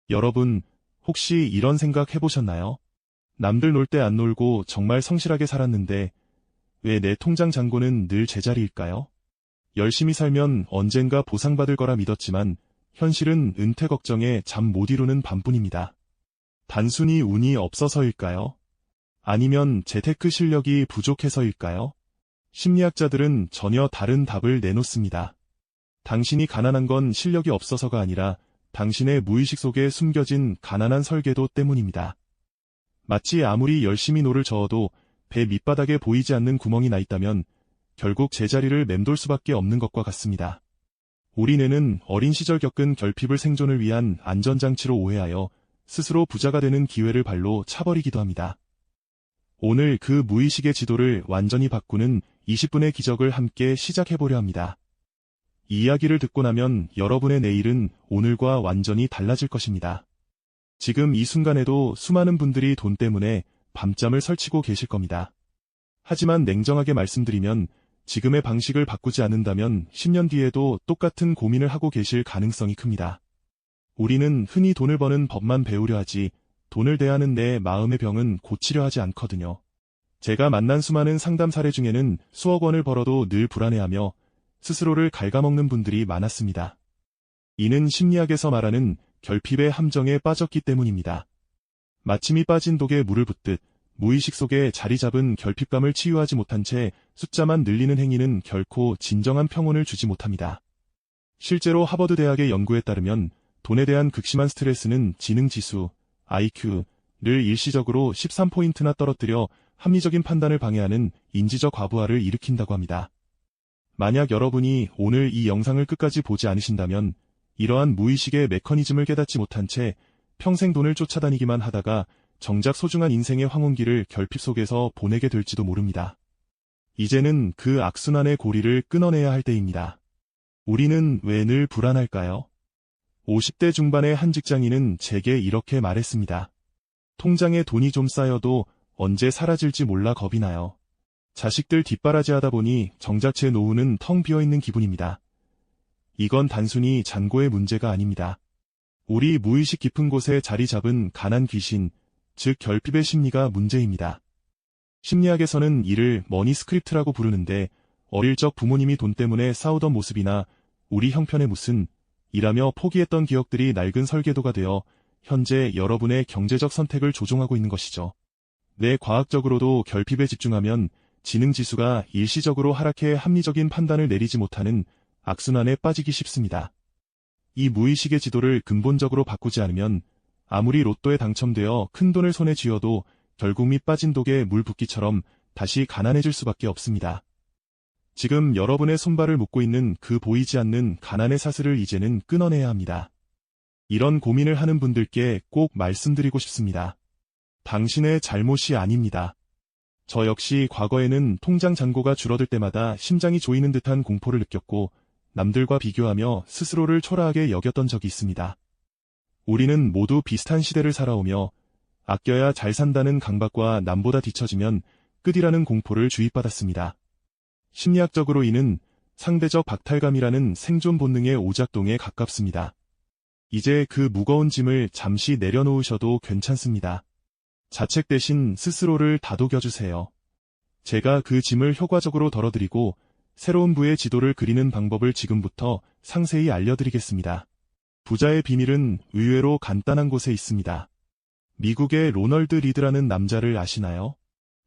여러분, 혹시 이런 생각 해보셨나요? 남들 놀 때 안 놀고 정말 성실하게 살았는데 왜 내 통장 잔고는 늘 제자리일까요? 열심히 살면 언젠가 보상받을 거라 믿었지만 현실은 은퇴 걱정에 잠 못 이루는 밤뿐입니다. 단순히 운이 없어서일까요? 아니면 재테크 실력이 부족해서일까요? 심리학자들은 전혀 다른 답을 내놓습니다. 당신이 가난한 건 실력이 없어서가 아니라 당신의 무의식 속에 숨겨진 가난한 설계도 때문입니다. 마치 아무리 열심히 노를 저어도 배 밑바닥에 보이지 않는 구멍이 나 있다면 결국 제자리를 맴돌 수밖에 없는 것과 같습니다. 우리 뇌는 어린 시절 겪은 결핍을 생존을 위한 안전장치로 오해하여 스스로 부자가 되는 기회를 발로 차버리기도 합니다. 오늘 그 무의식의 지도를 완전히 바꾸는 20분의 기적을 함께 시작해보려 합니다. 이 이야기를 듣고 나면 여러분의 내일은 오늘과 완전히 달라질 것입니다. 지금 이 순간에도 수많은 분들이 돈 때문에 밤잠을 설치고 계실 겁니다. 하지만 냉정하게 말씀드리면 지금의 방식을 바꾸지 않는다면 10년 뒤에도 똑같은 고민을 하고 계실 가능성이 큽니다. 우리는 흔히 돈을 버는 법만 배우려 하지 돈을 대하는 내 마음의 병은 고치려 하지 않거든요. 제가 만난 수많은 상담 사례 중에는 수억 원을 벌어도 늘 불안해하며 스스로를 갉아먹는 분들이 많았습니다. 이는 심리학에서 말하는 결핍의 함정에 빠졌기 때문입니다. 마침이 빠진 독에 물을 붓듯 무의식 속에 자리 잡은 결핍감을 치유하지 못한 채 숫자만 늘리는 행위는 결코 진정한 평온을 주지 못합니다. 실제로 하버드 대학의 연구에 따르면 돈에 대한 극심한 스트레스는 지능지수, IQ를 일시적으로 13포인트나 떨어뜨려 합리적인 판단을 방해하는 인지적 과부하를 일으킨다고 합니다. 만약 여러분이 오늘 이 영상을 끝까지 보지 않으신다면 이러한 무의식의 메커니즘을 깨닫지 못한 채 평생 돈을 쫓아다니기만 하다가 정작 소중한 인생의 황혼기를 결핍 속에서 보내게 될지도 모릅니다. 이제는 그 악순환의 고리를 끊어내야 할 때입니다. 우리는 왜 늘 불안할까요? 50대 중반의 한 직장인은 제게 이렇게 말했습니다. 통장에 돈이 좀 쌓여도 언제 사라질지 몰라 겁이 나요. 자식들 뒷바라지하다 보니 정작 제 노후는 텅 비어있는 기분입니다. 이건 단순히 잔고의 문제가 아닙니다. 우리 무의식 깊은 곳에 자리 잡은 가난 귀신, 즉 결핍의 심리가 문제입니다. 심리학에서는 이를 머니 스크립트라고 부르는데 어릴 적 부모님이 돈 때문에 싸우던 모습이나 우리 형편에 무슨 이라며 포기했던 기억들이 낡은 설계도가 되어 현재 여러분의 경제적 선택을 조종하고 있는 것이죠. 과학적으로도 결핍에 집중하면 지능지수가 일시적으로 하락해 합리적인 판단을 내리지 못하는 악순환에 빠지기 쉽습니다. 이 무의식의 지도를 근본적으로 바꾸지 않으면 아무리 로또에 당첨되어 큰돈을 손에 쥐어도 결국 밑 빠진 독에 물 붓기처럼 다시 가난해질 수밖에 없습니다. 지금 여러분의 손발을 묶고 있는 그 보이지 않는 가난의 사슬을 이제는 끊어내야 합니다. 이런 고민을 하는 분들께 꼭 말씀드리고 싶습니다. 당신의 잘못이 아닙니다. 저 역시 과거에는 통장 잔고가 줄어들 때마다 심장이 조이는 듯한 공포를 느꼈고 남들과 비교하며 스스로를 초라하게 여겼던 적이 있습니다. 우리는 모두 비슷한 시대를 살아오며 아껴야 잘 산다는 강박과 남보다 뒤처지면 끝이라는 공포를 주입받았습니다. 심리학적으로 이는 상대적 박탈감이라는 생존 본능의 오작동에 가깝습니다. 이제 그 무거운 짐을 잠시 내려놓으셔도 괜찮습니다. 자책 대신 스스로를 다독여주세요. 제가 그 짐을 효과적으로 덜어드리고 새로운 부의 지도를 그리는 방법을 지금부터 상세히 알려드리겠습니다. 부자의 비밀은 의외로 간단한 곳에 있습니다. 미국의 로널드 리드라는 남자를 아시나요?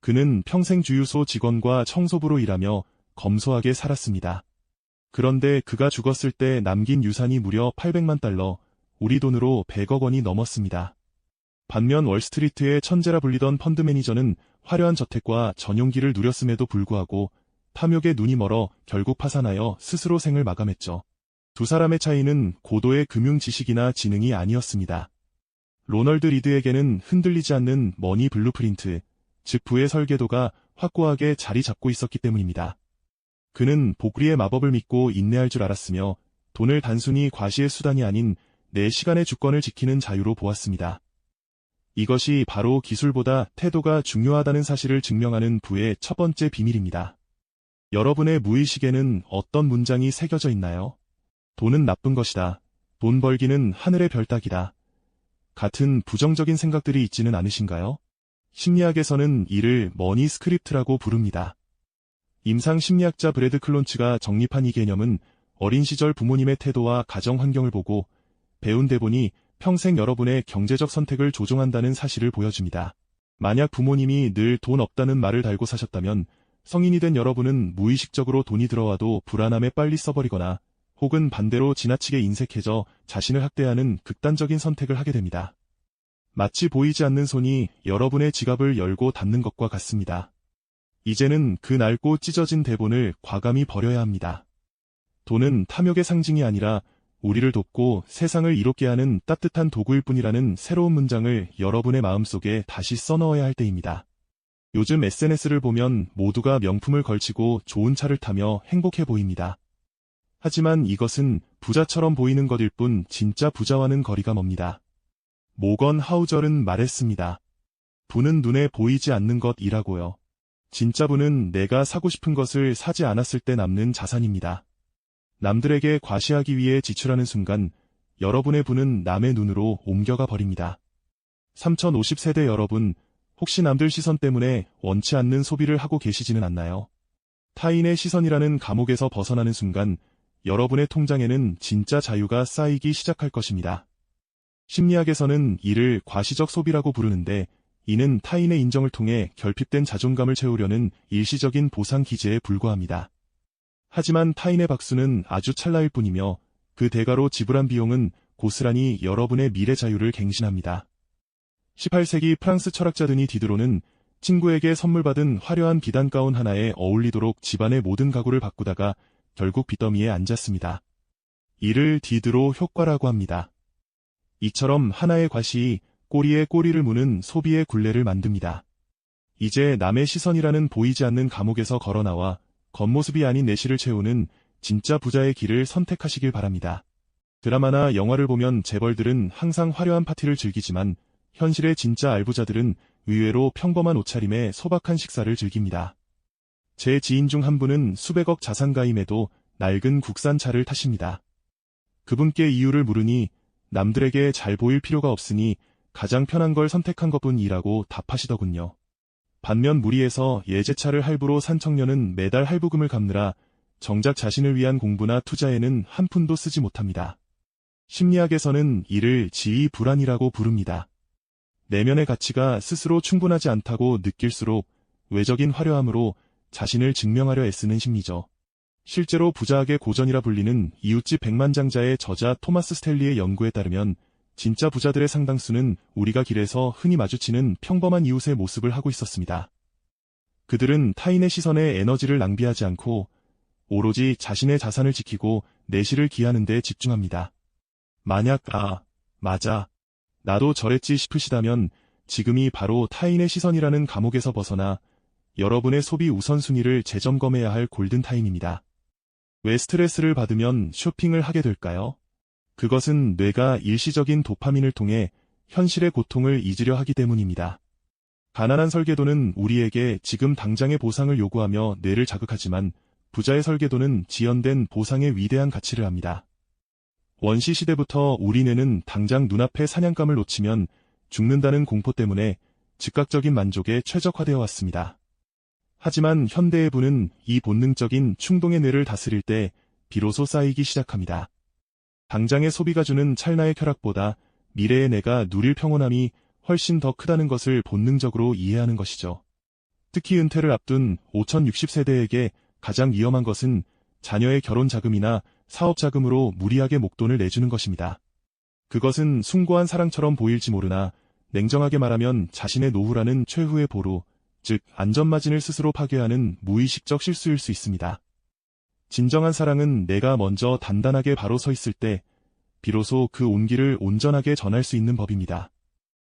그는 평생 주유소 직원과 청소부로 일하며 검소하게 살았습니다. 그런데 그가 죽었을 때 남긴 유산이 무려 800만 달러, 우리 돈으로 100억 원이 넘었습니다. 반면 월스트리트의 천재라 불리던 펀드 매니저는 화려한 저택과 전용기를 누렸음에도 불구하고 탐욕에 눈이 멀어 결국 파산하여 스스로 생을 마감했죠. 두 사람의 차이는 고도의 금융 지식이나 지능이 아니었습니다. 로널드 리드에게는 흔들리지 않는 머니 블루프린트, 즉 부의 설계도가 확고하게 자리 잡고 있었기 때문입니다. 그는 복리의 마법을 믿고 인내할 줄 알았으며 돈을 단순히 과시의 수단이 아닌 내 시간의 주권을 지키는 자유로 보았습니다. 이것이 바로 기술보다 태도가 중요하다는 사실을 증명하는 부의 첫 번째 비밀입니다. 여러분의 무의식에는 어떤 문장이 새겨져 있나요? 돈은 나쁜 것이다. 돈 벌기는 하늘의 별 따기다. 같은 부정적인 생각들이 있지는 않으신가요? 심리학에서는 이를 머니 스크립트라고 부릅니다. 임상 심리학자 브래드 클론츠가 정립한 이 개념은 어린 시절 부모님의 태도와 가정 환경을 보고 배운 대본이 평생 여러분의 경제적 선택을 조종한다는 사실을 보여줍니다. 만약 부모님이 늘 돈 없다는 말을 달고 사셨다면 성인이 된 여러분은 무의식적으로 돈이 들어와도 불안함에 빨리 써버리거나 혹은 반대로 지나치게 인색해져 자신을 학대하는 극단적인 선택을 하게 됩니다. 마치 보이지 않는 손이 여러분의 지갑을 열고 닫는 것과 같습니다. 이제는 그 낡고 찢어진 대본을 과감히 버려야 합니다. 돈은 탐욕의 상징이 아니라 우리를 돕고 세상을 이롭게 하는 따뜻한 도구일 뿐이라는 새로운 문장을 여러분의 마음속에 다시 써넣어야 할 때입니다. 요즘 SNS를 보면 모두가 명품을 걸치고 좋은 차를 타며 행복해 보입니다. 하지만 이것은 부자처럼 보이는 것일 뿐 진짜 부자와는 거리가 멉니다. 모건 하우절은 말했습니다. 부는 눈에 보이지 않는 것이라고요. 진짜 부는 내가 사고 싶은 것을 사지 않았을 때 남는 자산입니다. 남들에게 과시하기 위해 지출하는 순간 여러분의 부는 남의 눈으로 옮겨가 버립니다. 3050세대 여러분, 혹시 남들 시선 때문에 원치 않는 소비를 하고 계시지는 않나요? 타인의 시선이라는 감옥에서 벗어나는 순간 여러분의 통장에는 진짜 자유가 쌓이기 시작할 것입니다. 심리학에서는 이를 과시적 소비라고 부르는데 이는 타인의 인정을 통해 결핍된 자존감을 채우려는 일시적인 보상 기제에 불과합니다. 하지만 타인의 박수는 아주 찰나일 뿐이며 그 대가로 지불한 비용은 고스란히 여러분의 미래 자유를 갱신합니다. 18세기 프랑스 철학자 드니 디드로는 친구에게 선물 받은 화려한 비단 가운 하나에 어울리도록 집안의 모든 가구를 바꾸다가 결국 빚더미에 앉았습니다. 이를 디드로 효과라고 합니다. 이처럼 하나의 과시이 꼬리에 꼬리를 무는 소비의 굴레를 만듭니다. 이제 남의 시선이라는 보이지 않는 감옥에서 걸어나와 겉모습이 아닌 내실을 채우는 진짜 부자의 길을 선택하시길 바랍니다. 드라마나 영화를 보면 재벌들은 항상 화려한 파티를 즐기지만 현실의 진짜 알부자들은 의외로 평범한 옷차림에 소박한 식사를 즐깁니다. 제 지인 중 한 분은 수백억 자산가임에도 낡은 국산차를 타십니다. 그분께 이유를 물으니 남들에게 잘 보일 필요가 없으니 가장 편한 걸 선택한 것뿐이라고 답하시더군요. 반면 무리해서 예제차를 할부로 산 청년은 매달 할부금을 갚느라 정작 자신을 위한 공부나 투자에는 한 푼도 쓰지 못합니다. 심리학에서는 이를 지위불안이라고 부릅니다. 내면의 가치가 스스로 충분하지 않다고 느낄수록 외적인 화려함으로 자신을 증명하려 애쓰는 심리죠. 실제로 부자학의 고전이라 불리는 이웃집 백만장자의 저자 토마스 스텔리의 연구에 따르면 진짜 부자들의 상당수는 우리가 길에서 흔히 마주치는 평범한 이웃의 모습을 하고 있었습니다. 그들은 타인의 시선에 에너지를 낭비하지 않고 오로지 자신의 자산을 지키고 내실을 기하는 데 집중합니다. 만약 맞아. 나도 저랬지 싶으시다면 지금이 바로 타인의 시선이라는 감옥에서 벗어나 여러분의 소비 우선순위를 재점검해야 할 골든타임입니다. 왜 스트레스를 받으면 쇼핑을 하게 될까요? 그것은 뇌가 일시적인 도파민을 통해 현실의 고통을 잊으려 하기 때문입니다. 가난한 설계도는 우리에게 지금 당장의 보상을 요구하며 뇌를 자극하지만 부자의 설계도는 지연된 보상의 위대한 가치를 합니다. 원시 시대부터 우리 뇌는 당장 눈앞의 사냥감을 놓치면 죽는다는 공포 때문에 즉각적인 만족에 최적화되어 왔습니다. 하지만 현대의 부는 이 본능적인 충동의 뇌를 다스릴 때 비로소 쌓이기 시작합니다. 당장의 소비가 주는 찰나의 쾌락보다 미래의 내가 누릴 평온함이 훨씬 더 크다는 것을 본능적으로 이해하는 것이죠. 특히 은퇴를 앞둔 5060세대에게 가장 위험한 것은 자녀의 결혼 자금이나 사업 자금으로 무리하게 목돈을 내주는 것입니다. 그것은 숭고한 사랑처럼 보일지 모르나 냉정하게 말하면 자신의 노후라는 최후의 보루, 즉 안전마진을 스스로 파괴하는 무의식적 실수일 수 있습니다. 진정한 사랑은 내가 먼저 단단하게 바로 서 있을 때 비로소 그 온기를 온전하게 전할 수 있는 법입니다.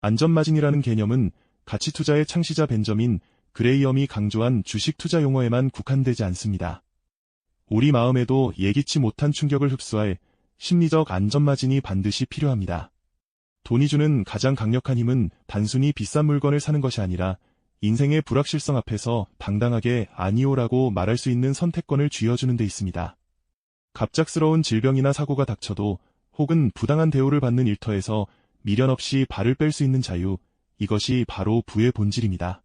안전마진이라는 개념은 가치투자의 창시자 벤저민 그레이엄이 강조한 주식 투자 용어에만 국한되지 않습니다. 우리 마음에도 예기치 못한 충격을 흡수할 심리적 안전마진이 반드시 필요합니다. 돈이 주는 가장 강력한 힘은 단순히 비싼 물건을 사는 것이 아니라 인생의 불확실성 앞에서 당당하게 아니오라고 말할 수 있는 선택권을 쥐어주는 데 있습니다. 갑작스러운 질병이나 사고가 닥쳐도 혹은 부당한 대우를 받는 일터에서 미련 없이 발을 뺄 수 있는 자유, 이것이 바로 부의 본질입니다.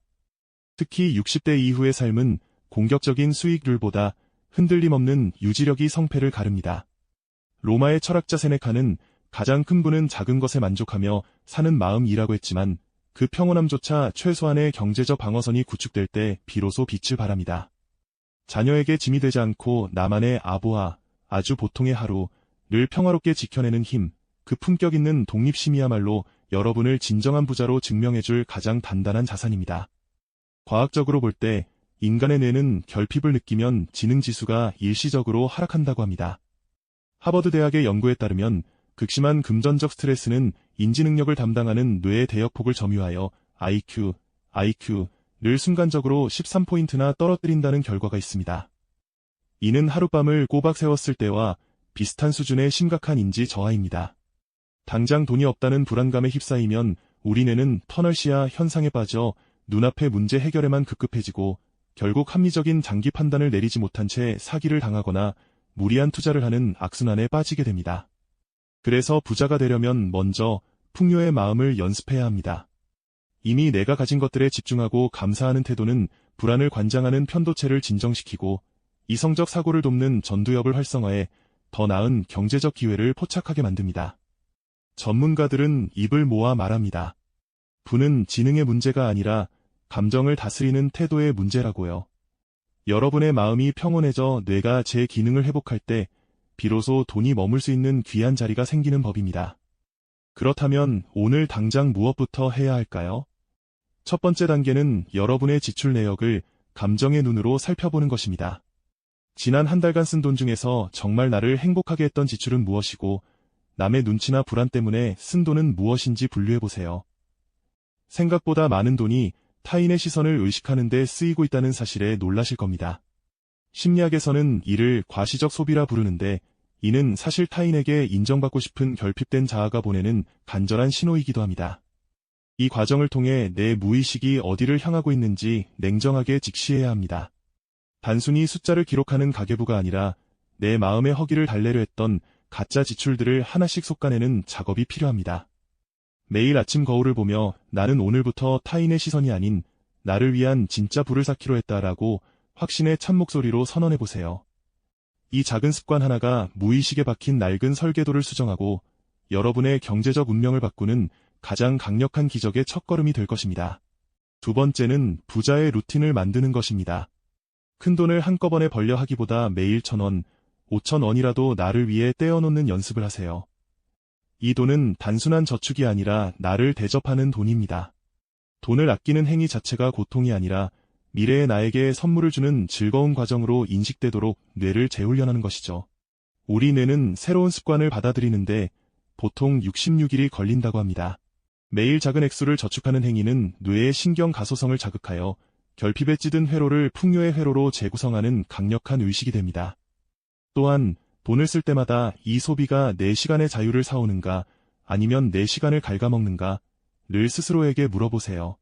특히 60대 이후의 삶은 공격적인 수익률보다 흔들림 없는 유지력이 성패를 가릅니다. 로마의 철학자 세네카는 가장 큰 부는 작은 것에 만족하며 사는 마음이라고 했지만 그 평온함조차 최소한의 경제적 방어선이 구축될 때 비로소 빛을 발합니다. 자녀에게 짐이 되지 않고 나만의 아부하, 아주 보통의 하루를 평화롭게 지켜내는 힘, 그 품격 있는 독립심이야말로 여러분을 진정한 부자로 증명해줄 가장 단단한 자산입니다. 과학적으로 볼 때 인간의 뇌는 결핍을 느끼면 지능지수가 일시적으로 하락한다고 합니다. 하버드 대학의 연구에 따르면 극심한 금전적 스트레스는 인지 능력을 담당하는 뇌의 대역폭을 점유하여 IQ를 순간적으로 13포인트나 떨어뜨린다는 결과가 있습니다. 이는 하룻밤을 꼬박 세웠을 때와 비슷한 수준의 심각한 인지 저하입니다. 당장 돈이 없다는 불안감에 휩싸이면 우리 뇌는 터널시야 현상에 빠져 눈앞의 문제 해결에만 급급해지고 결국 합리적인 장기 판단을 내리지 못한 채 사기를 당하거나 무리한 투자를 하는 악순환에 빠지게 됩니다. 그래서 부자가 되려면 먼저 풍요의 마음을 연습해야 합니다. 이미 내가 가진 것들에 집중하고 감사하는 태도는 불안을 관장하는 편도체를 진정시키고 이성적 사고를 돕는 전두엽을 활성화해 더 나은 경제적 기회를 포착하게 만듭니다. 전문가들은 입을 모아 말합니다. 부는 지능의 문제가 아니라 감정을 다스리는 태도의 문제라고요. 여러분의 마음이 평온해져 뇌가 제 기능을 회복할 때 비로소 돈이 머물 수 있는 귀한 자리가 생기는 법입니다. 그렇다면 오늘 당장 무엇부터 해야 할까요? 첫 번째 단계는 여러분의 지출 내역을 감정의 눈으로 살펴보는 것입니다. 지난 한 달간 쓴 돈 중에서 정말 나를 행복하게 했던 지출은 무엇이고 남의 눈치나 불안 때문에 쓴 돈은 무엇인지 분류해보세요. 생각보다 많은 돈이 타인의 시선을 의식하는 데 쓰이고 있다는 사실에 놀라실 겁니다. 심리학에서는 이를 과시적 소비라 부르는데 이는 사실 타인에게 인정받고 싶은 결핍된 자아가 보내는 간절한 신호이기도 합니다. 이 과정을 통해 내 무의식이 어디를 향하고 있는지 냉정하게 직시해야 합니다. 단순히 숫자를 기록하는 가계부가 아니라 내 마음의 허기를 달래려 했던 가짜 지출들을 하나씩 솎아내는 작업이 필요합니다. 매일 아침 거울을 보며 나는 오늘부터 타인의 시선이 아닌 나를 위한 진짜 부를 쌓기로 했다라고 확신의 찬 목소리로 선언해보세요. 이 작은 습관 하나가 무의식에 박힌 낡은 설계도를 수정하고 여러분의 경제적 운명을 바꾸는 가장 강력한 기적의 첫걸음이 될 것입니다. 두 번째는 부자의 루틴을 만드는 것입니다. 큰돈을 한꺼번에 벌려 하기보다 매일 1,000원, 5,000원이라도 나를 위해 떼어놓는 연습을 하세요. 이 돈은 단순한 저축이 아니라 나를 대접하는 돈입니다. 돈을 아끼는 행위 자체가 고통이 아니라 미래의 나에게 선물을 주는 즐거운 과정으로 인식되도록 뇌를 재훈련하는 것이죠. 우리 뇌는 새로운 습관을 받아들이는데 보통 66일이 걸린다고 합니다. 매일 작은 액수를 저축하는 행위는 뇌의 신경 가소성을 자극하여 결핍에 찌든 회로를 풍요의 회로로 재구성하는 강력한 의식이 됩니다. 또한 돈을 쓸 때마다 이 소비가 내 시간의 자유를 사오는가 아니면 내 시간을 갉아먹는가를 스스로에게 물어보세요.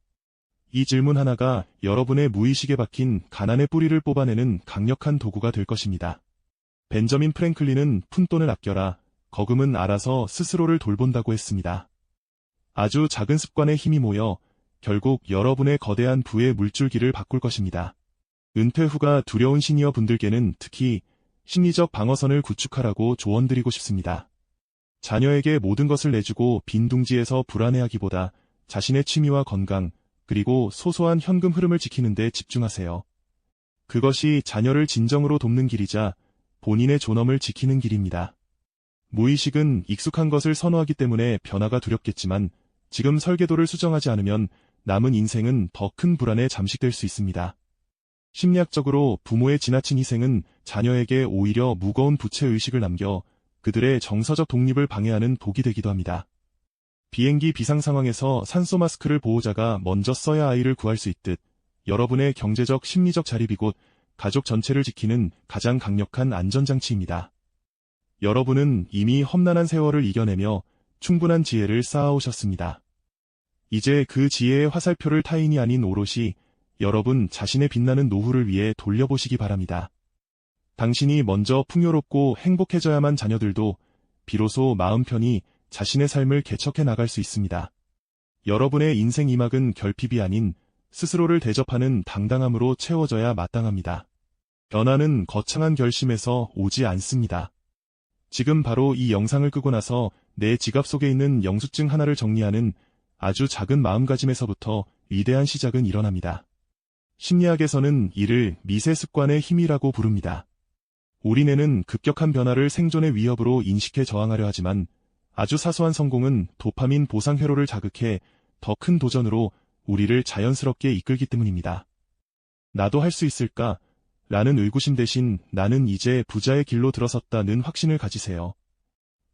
이 질문 하나가 여러분의 무의식에 박힌 가난의 뿌리를 뽑아내는 강력한 도구가 될 것입니다. 벤저민 프랭클린은 푼돈을 아껴라, 거금은 알아서 스스로를 돌본다고 했습니다. 아주 작은 습관의 힘이 모여 결국 여러분의 거대한 부의 물줄기를 바꿀 것입니다. 은퇴 후가 두려운 시니어 분들께는 특히 심리적 방어선을 구축하라고 조언드리고 싶습니다. 자녀에게 모든 것을 내주고 빈 둥지에서 불안해하기보다 자신의 취미와 건강, 그리고 소소한 현금 흐름을 지키는 데 집중하세요. 그것이 자녀를 진정으로 돕는 길이자 본인의 존엄을 지키는 길입니다. 무의식은 익숙한 것을 선호하기 때문에 변화가 두렵겠지만 지금 설계도를 수정하지 않으면 남은 인생은 더 큰 불안에 잠식될 수 있습니다. 심리학적으로 부모의 지나친 희생은 자녀에게 오히려 무거운 부채의식을 남겨 그들의 정서적 독립을 방해하는 독이 되기도 합니다. 비행기 비상 상황에서 산소 마스크를 보호자가 먼저 써야 아이를 구할 수 있듯 여러분의 경제적 심리적 자립이 곧 가족 전체를 지키는 가장 강력한 안전장치입니다. 여러분은 이미 험난한 세월을 이겨내며 충분한 지혜를 쌓아오셨습니다. 이제 그 지혜의 화살표를 타인이 아닌 오롯이 여러분 자신의 빛나는 노후를 위해 돌려보시기 바랍니다. 당신이 먼저 풍요롭고 행복해져야만 자녀들도 비로소 마음 편히 자신의 삶을 개척해 나갈 수 있습니다. 여러분의 인생 2막은 결핍이 아닌 스스로를 대접하는 당당함으로 채워져야 마땅합니다. 변화는 거창한 결심에서 오지 않습니다. 지금 바로 이 영상을 끄고 나서 내 지갑 속에 있는 영수증 하나를 정리하는 아주 작은 마음가짐에서부터 위대한 시작은 일어납니다. 심리학에서는 이를 미세 습관의 힘이라고 부릅니다. 우리 뇌는 급격한 변화를 생존의 위협으로 인식해 저항하려 하지만 아주 사소한 성공은 도파민 보상 회로를 자극해 더 큰 도전으로 우리를 자연스럽게 이끌기 때문입니다. 나도 할 수 있을까? 라는 의구심 대신 나는 이제 부자의 길로 들어섰다는 확신을 가지세요.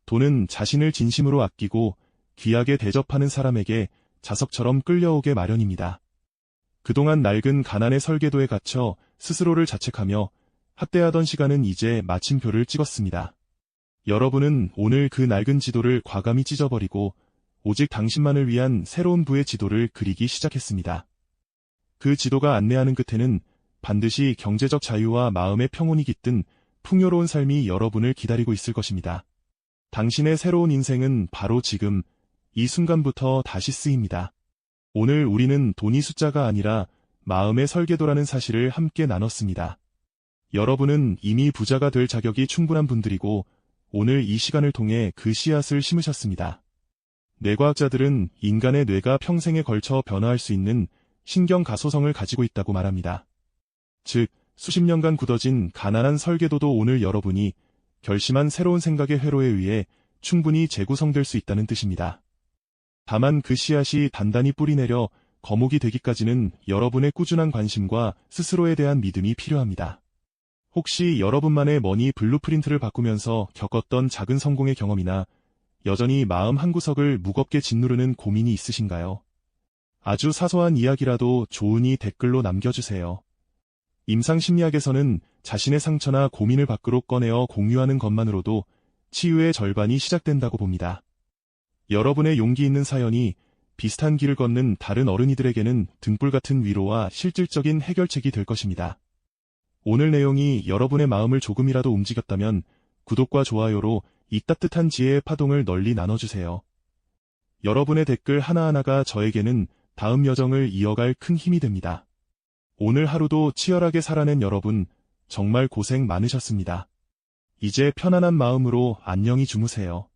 돈은 자신을 진심으로 아끼고 귀하게 대접하는 사람에게 자석처럼 끌려오게 마련입니다. 그동안 낡은 가난의 설계도에 갇혀 스스로를 자책하며 학대하던 시간은 이제 마침표를 찍었습니다. 여러분은 오늘 그 낡은 지도를 과감히 찢어버리고 오직 당신만을 위한 새로운 부의 지도를 그리기 시작했습니다. 그 지도가 안내하는 끝에는 반드시 경제적 자유와 마음의 평온이 깃든 풍요로운 삶이 여러분을 기다리고 있을 것입니다. 당신의 새로운 인생은 바로 지금, 이 순간부터 다시 쓰입니다. 오늘 우리는 돈이 숫자가 아니라 마음의 설계도라는 사실을 함께 나눴습니다. 여러분은 이미 부자가 될 자격이 충분한 분들이고 오늘 이 시간을 통해 그 씨앗을 심으셨습니다. 뇌과학자들은 인간의 뇌가 평생에 걸쳐 변화할 수 있는 신경 가소성을 가지고 있다고 말합니다. 즉, 수십 년간 굳어진 가난한 설계도도 오늘 여러분이 결심한 새로운 생각의 회로에 의해 충분히 재구성될 수 있다는 뜻입니다. 다만 그 씨앗이 단단히 뿌리내려 거목이 되기까지는 여러분의 꾸준한 관심과 스스로에 대한 믿음이 필요합니다. 혹시 여러분만의 머니 블루프린트를 바꾸면서 겪었던 작은 성공의 경험이나 여전히 마음 한구석을 무겁게 짓누르는 고민이 있으신가요? 아주 사소한 이야기라도 좋으니 댓글로 남겨주세요. 임상심리학에서는 자신의 상처나 고민을 밖으로 꺼내어 공유하는 것만으로도 치유의 절반이 시작된다고 봅니다. 여러분의 용기 있는 사연이 비슷한 길을 걷는 다른 어른이들에게는 등불 같은 위로와 실질적인 해결책이 될 것입니다. 오늘 내용이 여러분의 마음을 조금이라도 움직였다면 구독과 좋아요로 이 따뜻한 지혜의 파동을 널리 나눠주세요. 여러분의 댓글 하나하나가 저에게는 다음 여정을 이어갈 큰 힘이 됩니다. 오늘 하루도 치열하게 살아낸 여러분, 정말 고생 많으셨습니다. 이제 편안한 마음으로 안녕히 주무세요.